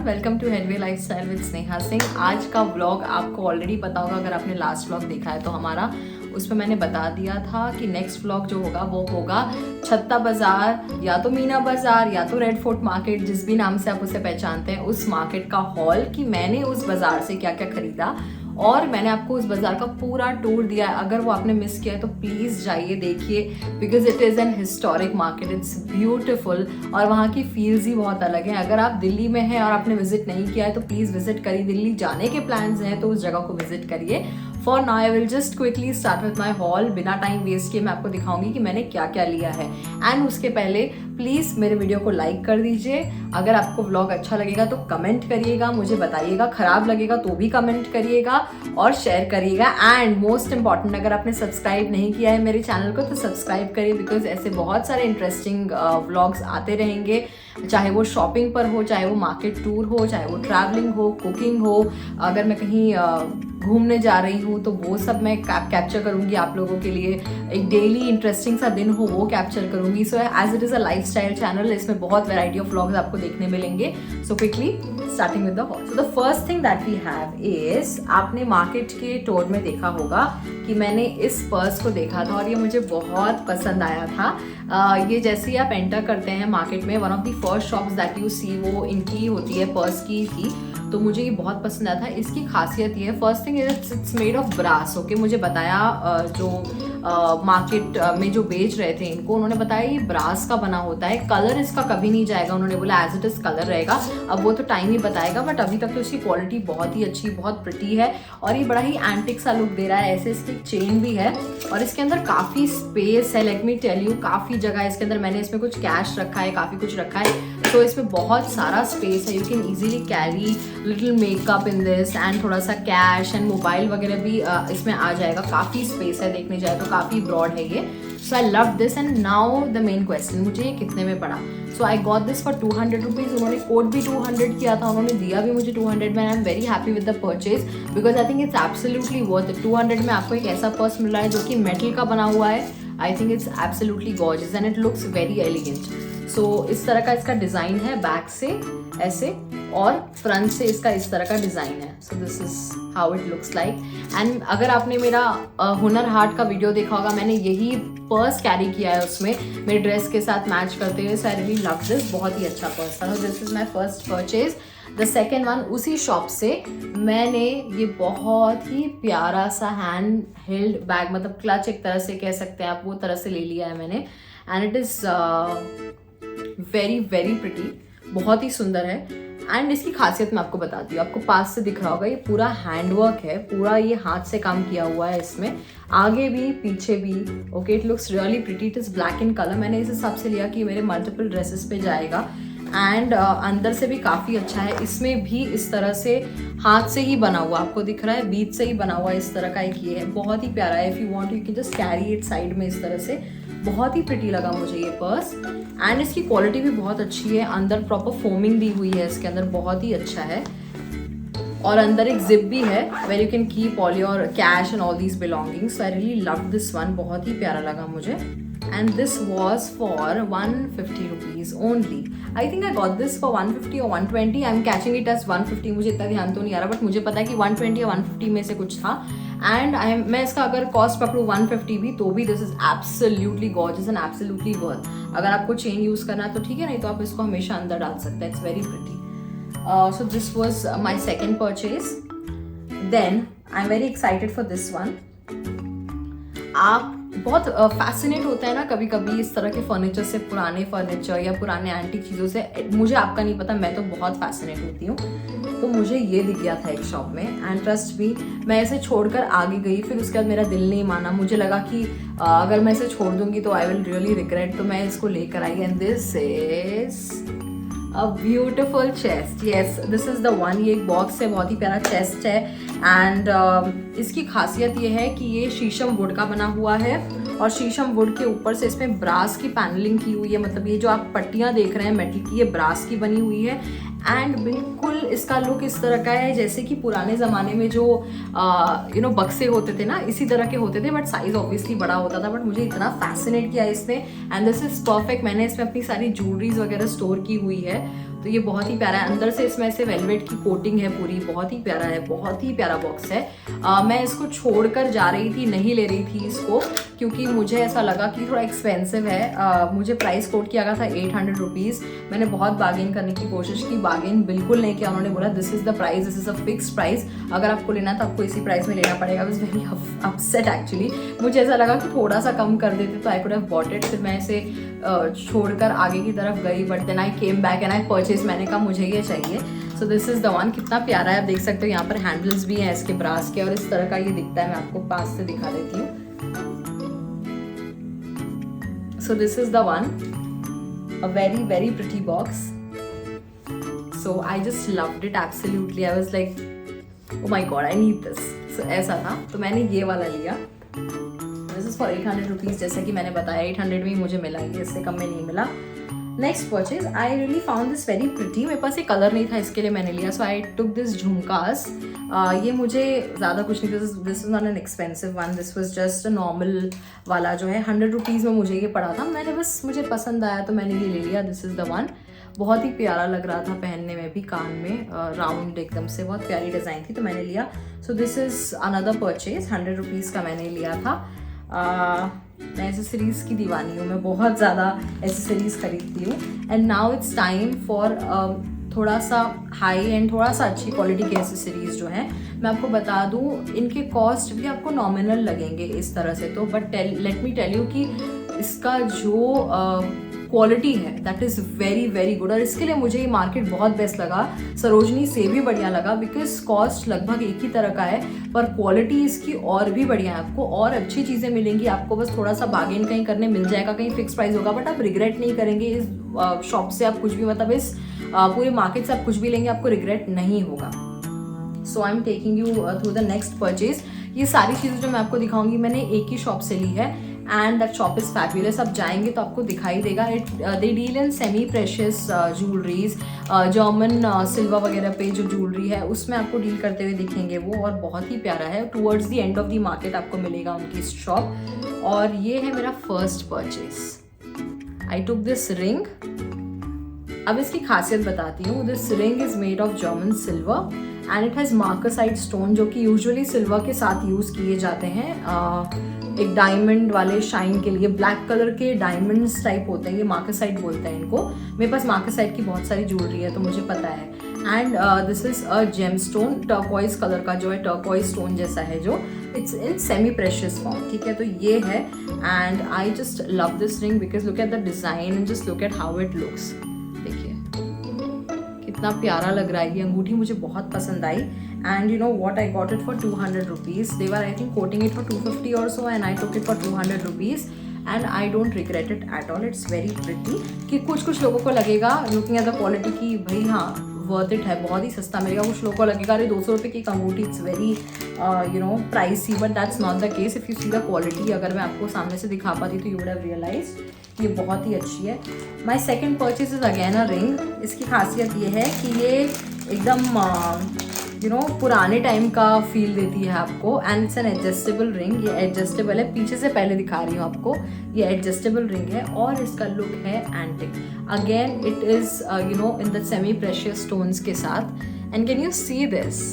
Welcome to Headway lifestyle with Sneha Singh. आज का vlog आपको ऑलरेडी पता होगा, अगर आपने लास्ट व्लॉग देखा है तो हमारा उसमें मैंने बता दिया था कि नेक्स्ट व्लॉग जो होगा वो होगा छत्ता बाजार, या तो मीना बाजार या तो रेड फोर्ट मार्केट, जिस भी नाम से आप उसे पहचानते हैं, उस मार्केट का हॉल कि मैंने उस बाजार से क्या क्या खरीदा और मैंने आपको उस बाजार का पूरा टूर दिया है। अगर वो आपने मिस किया है तो प्लीज़ जाइए, देखिए, because it is an historic market, it's beautiful और वहाँ की फील्स ही बहुत अलग है। अगर आप दिल्ली में हैं और आपने विजिट नहीं किया है तो प्लीज़ विजिट करिए। दिल्ली जाने के प्लान्स हैं तो उस जगह को विजिट करिए। For now I will just quickly start with my hall. बिना टाइम वेस्ट किए मैं आपको दिखाऊंगी कि मैंने क्या क्या लिया है। एंड उसके पहले प्लीज़ मेरे वीडियो को लाइक कर दीजिए। अगर आपको व्लॉग अच्छा लगेगा तो कमेंट करिएगा, मुझे बताइएगा। खराब लगेगा तो भी कमेंट करिएगा और शेयर करिएगा। एंड मोस्ट इंपॉर्टेंट, अगर आपने सब्सक्राइब नहीं किया है मेरे चैनल को तो सब्सक्राइब करिए, बिकॉज ऐसे बहुत सारे इंटरेस्टिंग व्लॉग्स आते रहेंगे, चाहे वो शॉपिंग पर हो, चाहे वो मार्केट टूर हो, चाहे वो ट्रैवलिंग हो, कुकिंग हो। अगर मैं कहीं घूमने जा रही हूँ तो वो सब मैं कैप्चर करूँगी आप लोगों के लिए। एक डेली इंटरेस्टिंग सा दिन हो वो कैप्चर करूँगी। So as it is a lifestyle channel, इसमें बहुत वैरायटी ऑफ व्लॉग्स आपको देखने मिलेंगे। So quickly starting with the hall. So the first thing that we have is, आपने मार्केट के टूर में देखा होगा कि मैंने इस पर्स को देखा था और ये मुझे बहुत पसंद आया था। ये जैसे ही आप एंटर करते हैं मार्केट में, one of the first shops that you see वो इनकी होती है, पर्स की ही। तो मुझे ये बहुत पसंद आया था। इसकी खासियत ये है, first thing it's made of brass. Okay, मुझे बताया जो मार्केट में जो बेच रहे थे इनको, उन्होंने बताया ये ब्रास का बना होता है, कलर इसका कभी नहीं जाएगा। उन्होंने बोला एज इट इज कलर रहेगा। अब वो तो टाइम ही बताएगा, बट अभी तक तो इसकी क्वालिटी बहुत ही अच्छी, बहुत प्रिटी है और ये बड़ा ही एंटिक सा लुक दे रहा है। ऐसे इसकी चेन भी है और इसके अंदर काफ़ी स्पेस है। लेट मी टेल यू, काफ़ी जगह है इसके अंदर। मैंने इसमें कुछ कैश रखा है, काफ़ी कुछ रखा है, तो इसमें बहुत सारा स्पेस है। You can easily carry little makeup in this and थोड़ा सा कैश एंड मोबाइल वगैरह भी इसमें आ जाएगा। काफ़ी स्पेस है, देखने जाए तो काफ़ी ब्रॉड है ये। So I love this. And now the main question, मुझे ये कितने में पड़ा? So I got this for 200 rupees. उन्होंने कोड भी 200 किया था, उन्होंने दिया भी मुझे 200 में। आई am very happy with the purchase because I think it's absolutely worth it. 200 में आपको एक ऐसा पर्स मिल रहा है जो कि मेटल का बना हुआ है। I think it's absolutely gorgeous and it looks very elegant. So इस तरह का इसका डिज़ाइन है, बैक से ऐसे और फ्रंट से इसका इस तरह का डिज़ाइन है। So this is how it looks like. And अगर आपने मेरा हुनर हाट का वीडियो देखा होगा, मैंने यही पर्स कैरी किया है उसमें मेरे ड्रेस के साथ मैच करते हुए। सो आई रियली लव दिस, बहुत ही अच्छा पर्स था। This is my first purchase. The second one, उसी शॉप से मैंने ये बहुत ही प्यारा सा हैंड हेल्ड बैग, मतलब क्लच एक तरह से कह सकते हैं आप, वो तरह से ले लिया है मैंने। And it is very very pretty, बहुत ही सुंदर है। एंड इसकी खासियत मैं आपको बताती हूँ। आपको पास से दिख रहा होगा, ये पूरा हैंडवर्क है, पूरा ये हाथ से काम किया हुआ है इसमें, आगे भी पीछे भी। Okay, it looks really pretty. It is black in colour. मैंने इस हिसाब से लिया कि मेरे मल्टीपल ड्रेसेस पे जाएगा। एंड अंदर से भी काफ़ी अच्छा है। इसमें भी इस तरह से हाथ से ही बना हुआ आपको दिख रहा है, बीच से ही बना हुआ इस तरह का एक ये है, बहुत ही प्यारा है। If you want you can just carry it side में इस तरह से। बहुत ही प्रिटी लगा मुझे ये पर्स। एंड इसकी क्वालिटी भी बहुत अच्छी है। अंदर प्रॉपर फोमिंग दी हुई है इसके अंदर, बहुत ही अच्छा है। और अंदर एक जिप भी है where you can keep all your cash and all these belongings. So I really love this one, बहुत ही प्यारा लगा मुझे। And this was for 150 rupees only. I think I got this for 150 or 120। I am catching it as 150, मुझे इतना ध्यान तो नहीं आ रहा, बट मुझे पता है कि 120 या 150 में से कुछ था। एंड मैं इसका अगर कॉस्ट पकड़ूँ 150 भी, तो भी this is absolutely gorgeous and absolutely worth. अगर आपको चेन यूज़ करना है तो ठीक है, नहीं तो आप इसको हमेशा अंदर डाल सकते हैं। It's very pretty. So this was my second purchase. Then I am very excited for this one. आप बहुत फैसिनेट होता है ना कभी कभी इस तरह के फर्नीचर से, पुराने फर्नीचर या पुराने एंटीक चीज़ों से। मुझे आपका नहीं पता, मैं तो बहुत फैसिनेट होती हूँ। तो मुझे ये दिख गया था एक शॉप में एंड ट्रस्ट मी, मैं इसे छोड़कर आगे गई। फिर उसके बाद मेरा दिल नहीं माना, मुझे लगा कि अगर मैं इसे छोड़ दूंगी तो आई विल रियली रिग्रेट। तो मैं इसको लेकर आई and this is a beautiful chest. Yes, this is the one. ये एक बॉक्स है, बहुत ही प्यारा चेस्ट है। एंड इसकी खासियत ये है कि ये शीशम वुड का बना हुआ है और शीशम वुड के ऊपर से इसमें ब्रास की पैनलिंग की हुई है। मतलब ये जो आप पट्टियाँ देख रहे हैं मेटल की, ये ब्रास की बनी हुई है। एंड बिल्कुल इसका लुक इस तरह का है जैसे कि पुराने ज़माने में जो बक्से होते थे ना, इसी तरह के होते थे, बट साइज ऑब्वियसली बड़ा होता था। बट मुझे इतना फैसिनेट किया इसने। And this is perfect. मैंने इसमें अपनी सारी ज्वेलरीज वगैरह स्टोर की हुई है। तो ये बहुत ही प्यारा है, अंदर से इसमें से वेलवेट की कोटिंग है पूरी, बहुत ही प्यारा है, बहुत ही प्यारा बॉक्स है। मैं इसको छोड़कर जा रही थी, नहीं ले रही थी इसको, क्योंकि मुझे ऐसा लगा कि थोड़ा एक्सपेंसिव है। मुझे प्राइस कोट किया गया था 800 रुपीज़। मैंने बहुत बार्गेन करने की कोशिश की, बार्गेन बिल्कुल नहीं किया। उन्होंने बोला this is the price, this is a fix price, अगर आपको लेना तो आपको इसी प्राइस में लेना पड़ेगा। I was very upset actually. मुझे ऐसा लगा कि थोड़ा सा कम कर देते तो I could have bought it. फिर मैं इसे छोड़कर आगे की तरफ गई, but then I came back and I purchase. मैंने कहा मुझे ये चाहिए। So this is the one. कितना प्यारा है, आप देख सकते हो यहाँ पर हैंडल्स भी हैं इसके ब्रास के, और इस तरह का ये दिखता है। मैं आपको पास से दिखा देती हूँ। So this is the one, a very very pretty box. So I just loved it absolutely. I was like, oh my god, I need this. So ऐसा था, तो मैंने ये वाला लिया। This is for 800 rupees, जैसे कि मैंने बताया 800 में ही मुझे मिला, ये इससे कम में नहीं मिला। Next purchase, I really found this very pretty. मेरे पास ये कलर नहीं था, इसके लिए मैंने लिया। सो आई टुक दिस झुमकास। ये मुझे ज़्यादा कुछ नहीं, this is not an expensive one, this was just a normal वाला जो है। 100 रुपीज़ में मुझे ये पड़ा था, मैंने बस, मुझे पसंद आया तो मैंने ये ले लिया। This is the one. बहुत ही प्यारा लग रहा था पहनने में भी, कान में राउंड एकदम से, बहुत प्यारी डिज़ाइन थी तो मैंने लिया। सो this is another purchase, 100 rupees का मैंने लिया था। मैं एसेसरीज़ की दीवानी हूँ, मैं बहुत ज़्यादा एसेसरीज़ खरीदती हूँ। And now it's time for थोड़ा सा हाई एंड थोड़ा सा अच्छी क्वालिटी के एसेसरीज़ जो हैं। मैं आपको बता दूँ, इनके कॉस्ट भी आपको नॉमिनल लगेंगे इस तरह से तो, but let me tell you कि इसका जो क्वालिटी है that is very very good. और इसके लिए मुझे ये मार्केट बहुत बेस्ट लगा, सरोजनी से भी बढ़िया लगा, बिकॉज कॉस्ट लगभग एक ही तरह का है, पर क्वालिटी इसकी और भी बढ़िया है। आपको और अच्छी चीज़ें मिलेंगी, आपको बस थोड़ा सा बार्गेन कहीं करने मिल जाएगा, कहीं फिक्स प्राइस होगा, बट आप रिग्रेट नहीं करेंगे। इस शॉप से आप कुछ भी, मतलब इस पूरे मार्केट से आप कुछ भी लेंगे, आपको रिग्रेट नहीं होगा। So I am taking you through the next purchase. ये सारी चीज़ें जो मैं आपको दिखाऊंगी मैंने एक ही शॉप से ली है, and that shop is fabulous. आप जाएंगे तो आपको दिखाई देगा। They deal in semi precious jewelleries, German silver वगैरह पे जो ज्वेलरी है उसमें आपको डील करते हुए दिखेंगे वो, और बहुत ही प्यारा है। Towards the end of the market आपको मिलेगा उनकी शॉप। और ये है मेरा first purchase. I took this ring. अब इसकी खासियत बताती हूँ। This ring is made of German silver and it has मार्कसाइट stone, जो कि यूजुअली सिल्वर के साथ यूज़ किए जाते हैं। एक डायमंड वाले शाइन के लिए ब्लैक कलर के डायमंड्स टाइप होते हैं, ये मार्कसाइट बोलते हैं इनको। मेरे पास मार्कसाइट की बहुत सारी ज्वेलरी है तो मुझे पता है। And this is a gem stone, turquoise colour का जो है, टर्कोइज स्टोन जैसा है जो, it's in semi precious form, ठीक है। तो ये है, and I just love this ring because look at the design and just look at how it looks. देखिए कितना प्यारा लग रहा है। ये अंगूठी मुझे बहुत पसंद आई, and you know what, I got it for 200 rupees. They were I think quoting it for 250 or so, and I took it for 200 rupees and I don't regret it at all. It's very pretty। कि कुछ लोगों को लगेगा looking at the quality कि भाई हाँ worth it है, बहुत ही सस्ता मिलेगा। कुछ लोगों को लगेगा अरे 200 रुपये की अंगूठी, it's very pricey, but that's not the case if you see the quality. अगर मैं आपको सामने से दिखा पाती तो यू वुड हैव रियलाइज्ड ये बहुत ही अच्छी है। माई second purchase is again a ring. इसकी खासियत ये है कि ये एकदम पुराने टाइम का फील देती है आपको, and it's an adjustable ring. ये एडजस्टेबल है, पीछे से पहले दिखा रही हूँ आपको, ये एडजस्टेबल रिंग है और इसका लुक है antique. Again it is in the semi precious stones के साथ, and can you see this,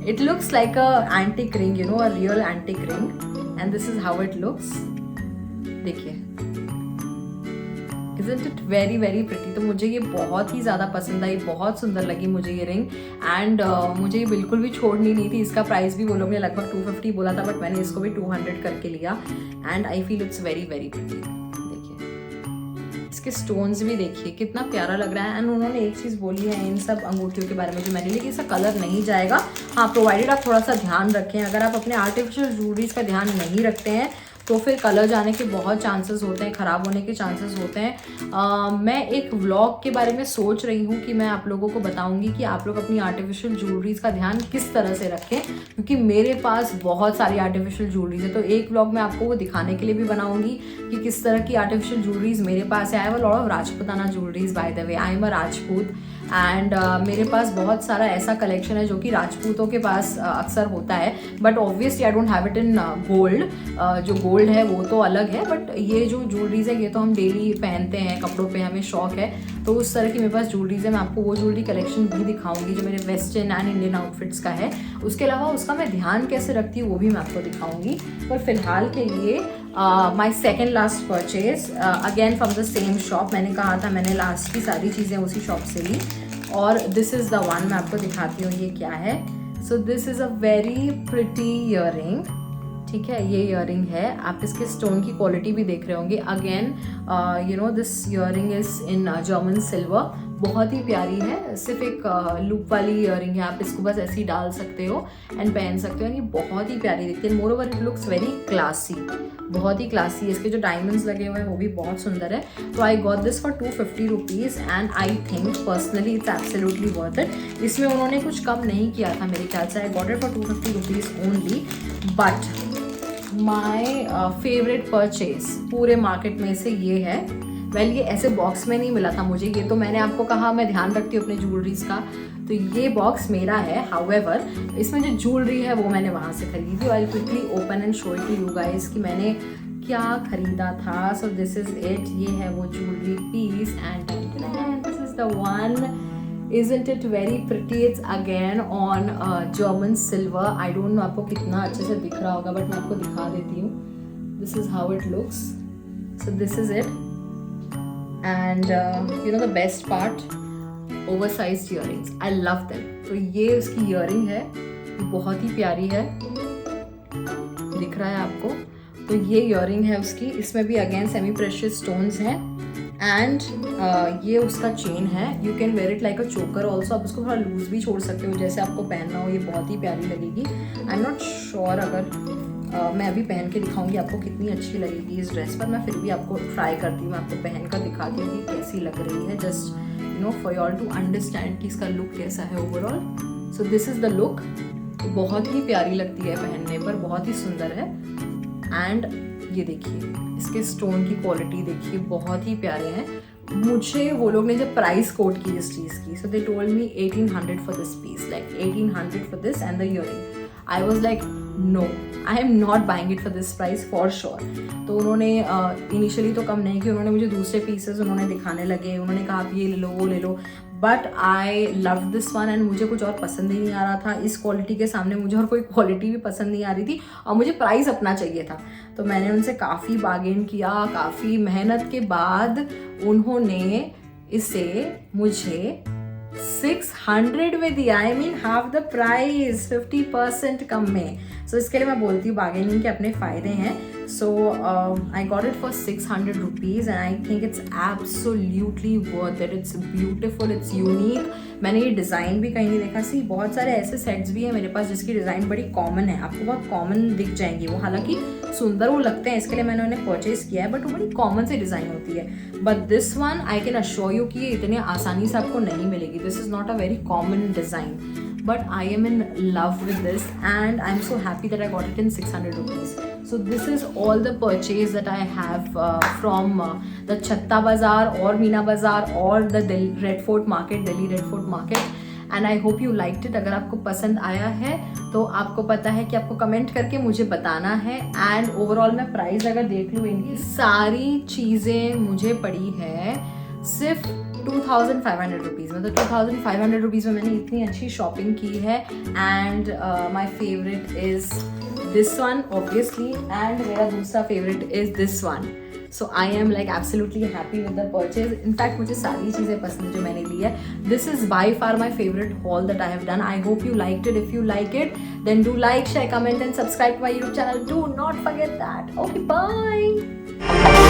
it looks like a antique ring, a real antique ring, and this is how it looks. देखिए, Isn't it very very pretty? तो मुझे ये बहुत ही ज़्यादा पसंद आई, बहुत सुंदर लगी मुझे ये रिंग, एंड मुझे ये बिल्कुल भी छोड़नी नहीं थी। इसका प्राइस भी वो लोग ने लगभग 250 बोला था, बट मैंने इसको भी 200 करके लिया, and I feel it's very very pretty. देखिए इसके स्टोन्स भी देखिए कितना प्यारा लग रहा है। एंड उन्होंने एक चीज़ बोली है इन सब अंगूठियों के बारे में जो मैंने ली, कि इसका कलर नहीं जाएगा। हाँ, प्रोवाइडेड आप थोड़ा सा ध्यान रखें। अगर आप अपने आर्टिफिशियल ज्वेलरीज का ध्यान नहीं रखते हैं तो फिर कलर जाने के बहुत चांसेस होते हैं, ख़राब होने के चांसेस होते हैं। मैं एक व्लॉग के बारे में सोच रही हूँ कि मैं आप लोगों को बताऊँगी कि आप लोग अपनी आर्टिफिशियल ज्वेलरीज का ध्यान किस तरह से रखें, क्योंकि मेरे पास बहुत सारी आर्टिफिशियल ज्वेलरीज है। तो एक व्लॉग मैं आपको वो दिखाने के लिए भी बनाऊँगी कि किस तरह की आर्टिफिशियल ज्वेलरीज मेरे पास है। I have a lot of Rajputana jewelleries, by the way I am a Rajput, and मेरे पास बहुत सारा ऐसा कलेक्शन है जो कि राजपूतों के पास अक्सर होता है, but obviously I don't have it in gold. जो गोल्ड है वो तो अलग है, बट ये जो ज्वेलरीज है ये तो हम डेली पहनते हैं, कपड़ों पे हमें शौक है, तो उस तरह की मेरे पास ज्वेलरीज है। मैं आपको वो ज्वेलरी कलेक्शन भी दिखाऊंगी जो मेरे वेस्टर्न एंड इंडियन आउटफिट्स का है। उसके अलावा उसका मैं ध्यान कैसे रखती हूँ वो भी मैं आपको दिखाऊंगी। पर फिलहाल के लिए my second last purchase again from the same shop. मैंने कहा था मैंने लास्ट की सारी चीज़ें उसी शॉप से ली, और दिस इज़ द वन। मैं आपको दिखाती हूँ ये क्या है। So this is a very pretty earring, ठीक है, ये ईयरिंग है। आप इसके स्टोन की क्वालिटी भी देख रहे होंगे। Again you know this earring is in German silver, बहुत ही प्यारी है। सिर्फ एक लूप वाली ईयरिंग है, आप इसको बस ऐसे ही डाल सकते हो एंड पहन सकते हो। ये बहुत ही प्यारी दिखती है। More over it looks very classy, बहुत ही क्लासी है। इसके जो डायमंड्स लगे हुए हैं वो भी बहुत सुंदर है। तो आई got this for 250 rupees and I think personally it's absolutely worth it. इसमें उन्होंने कुछ कम नहीं किया था मेरे ख्याल से। आई got it for 250 rupees only. But my favourite purchase पूरे मार्केट में से ये है। वेल ये ऐसे बॉक्स में नहीं मिला था मुझे, ये तो मैंने आपको कहा मैं ध्यान रखती हूँ अपने ज्वेलरीज का, तो ये बॉक्स मेरा है। हाउएवर इसमें जो ज्वेलरी है वो मैंने वहाँ से खरीदी थी। I quickly open and show it to you guys कि मैंने क्या खरीदा था। सो दिस इज इट, ये है वो jewellery piece and this is the one. Isn't it very pretty? It's again on German silver. I don't know आपको कितना अच्छे से दिख रहा होगा, बट मैं आपको दिखा देती हूँ। This is how it looks. So this is it. And you know the best part, oversized earrings. I love them. तो ये उसकी earring है, बहुत ही प्यारी है, दिख रहा है आपको। तो ये earring है उसकी, इसमें भी again semi precious stones हैं एंड ये उसका चेन है। You can wear it like अ चोकर ऑल्सो। आप उसको थोड़ा लूज भी छोड़ सकते हो जैसे आपको पहनना हो। ये बहुत ही प्यारी लगेगी। आई एम नॉट श्योर, अगर मैं अभी पहन के दिखाऊंगी आपको कितनी अच्छी लगेगी इस ड्रेस पर। मैं फिर भी आपको ट्राई करती हूँ, मैं आपको पहन कर दिखाती हूँ कि कैसी लग रही है, just you know for you all to understand कि इसका लुक कैसा है overall. So this is the look. बहुत ही प्यारी लगती है पहनने पर, बहुत ही सुंदर है। एंड ये देखिए इसके स्टोन की क्वालिटी देखिए, बहुत ही प्यारे हैं। मुझे वो लोग ने जब प्राइस कोट की इस चीज़ की, so they told me 1800 for this piece, like 1800 for this and the earring. I was like no, I am not buying it for this price for sure. तो उन्होंने इनिशियली तो कम नहीं किया, उन्होंने मुझे दूसरे पीसेस उन्होंने दिखाने लगे। उन्होंने कहा आप ये ले लो वो ले लो, but I love this one and मुझे कुछ और पसंद ही नहीं आ रहा था इस क्वालिटी के सामने। मुझे और कोई क्वालिटी भी पसंद नहीं आ रही थी और मुझे प्राइस अपना चाहिए था। तो मैंने उनसे काफ़ी बार्गेन किया, काफ़ी मेहनत के बाद उन्होंने इसे मुझे 600 में दिया। I mean half the price, 50% कम में। सो इसके लिए मैं बोलती हूँ बार्गेनिंग के अपने फ़ायदे हैं। So I got it for 600 rupees and I think it's absolutely worth it. It's beautiful, it's unique. मैंने ये डिज़ाइन भी कहीं नहीं देखा। सी बहुत सारे ऐसे सेट्स भी हैं मेरे पास जिसकी डिज़ाइन बड़ी कॉमन है, आपको बहुत कॉमन दिख जाएंगी वो, हालांकि सुंदर वो लगते हैं, इसके लिए मैंने उन्हें परचेज किया है, बट वो बड़ी कॉमन सी डिज़ाइन होती है। But this one I can assure you कि ये इतने आसानी से आपको नहीं मिलेगी। This is not a very common design, but I am in love with this and I'm so happy that I got it in 600 rupees. So this is all the purchase that I have from the Chhatta Bazaar or Meena Bazaar or the Red Fort Market, Delhi Red Fort Market. And I hope you liked it. अगर आपको पसंद आया है तो आपको पता है कि आपको कमेंट करके मुझे बताना है। एंड ओवरऑल मैं प्राइस अगर देख लूँ इनकी सारी चीज़ें मुझे पड़ी है सिर्फ 2500 रुपीज़, मतलब 2500 रुपीज़ में मैंने इतनी अच्छी शॉपिंग की है। And my favourite is this one obviously and मेरा दूसरा favourite is this one. So I am like absolutely happy with the purchase. In fact मुझे सारी चीज़ें पसंद जो मैंने ली है। This is by far my favourite haul that I have done. I hope you liked it. If you like it then do like, share, comment and subscribe to my YouTube channel. Do not forget that. Okay, bye.